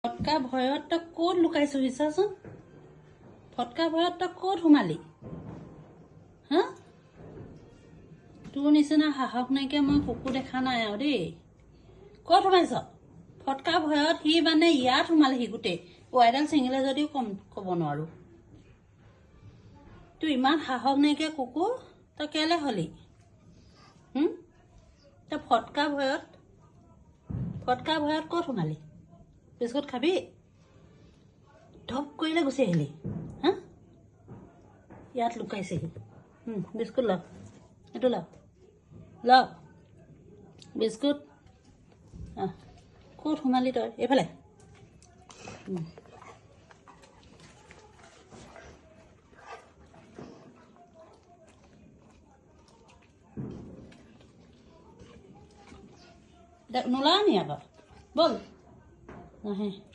ফটকা ভয়ত তই ক'ত লুকাইছহি চাচোন ফটকা ভয়ত তই ক'ত সোমালি হা তোৰ নিচিনা সাহস নাইকিয়া মই কুকুৰ দেখা নাই আৰু দেই ক'ত সোমাইছ ফটকা ভয়ত সি মানে ইয়াত সোমালেহি গোটেই ৱাইডাল ছিঙিলে যদিও ক'ব নোৱাৰো তোৰ ইমান সাহস নাইকিয়া কুকুৰ তই কেলে হলি তই ফটকা ভয়ত ক'ত সোমালি বিস্কুট খাবি ধপ কৰিলে গুচি আহিলি হা ইয়াত লুকাইছেহি বিস্কুট ল এইটো ল বিস্কুট ক'ত সোমালি তই এইফালে নোলাও নি আকৌ বল নাহে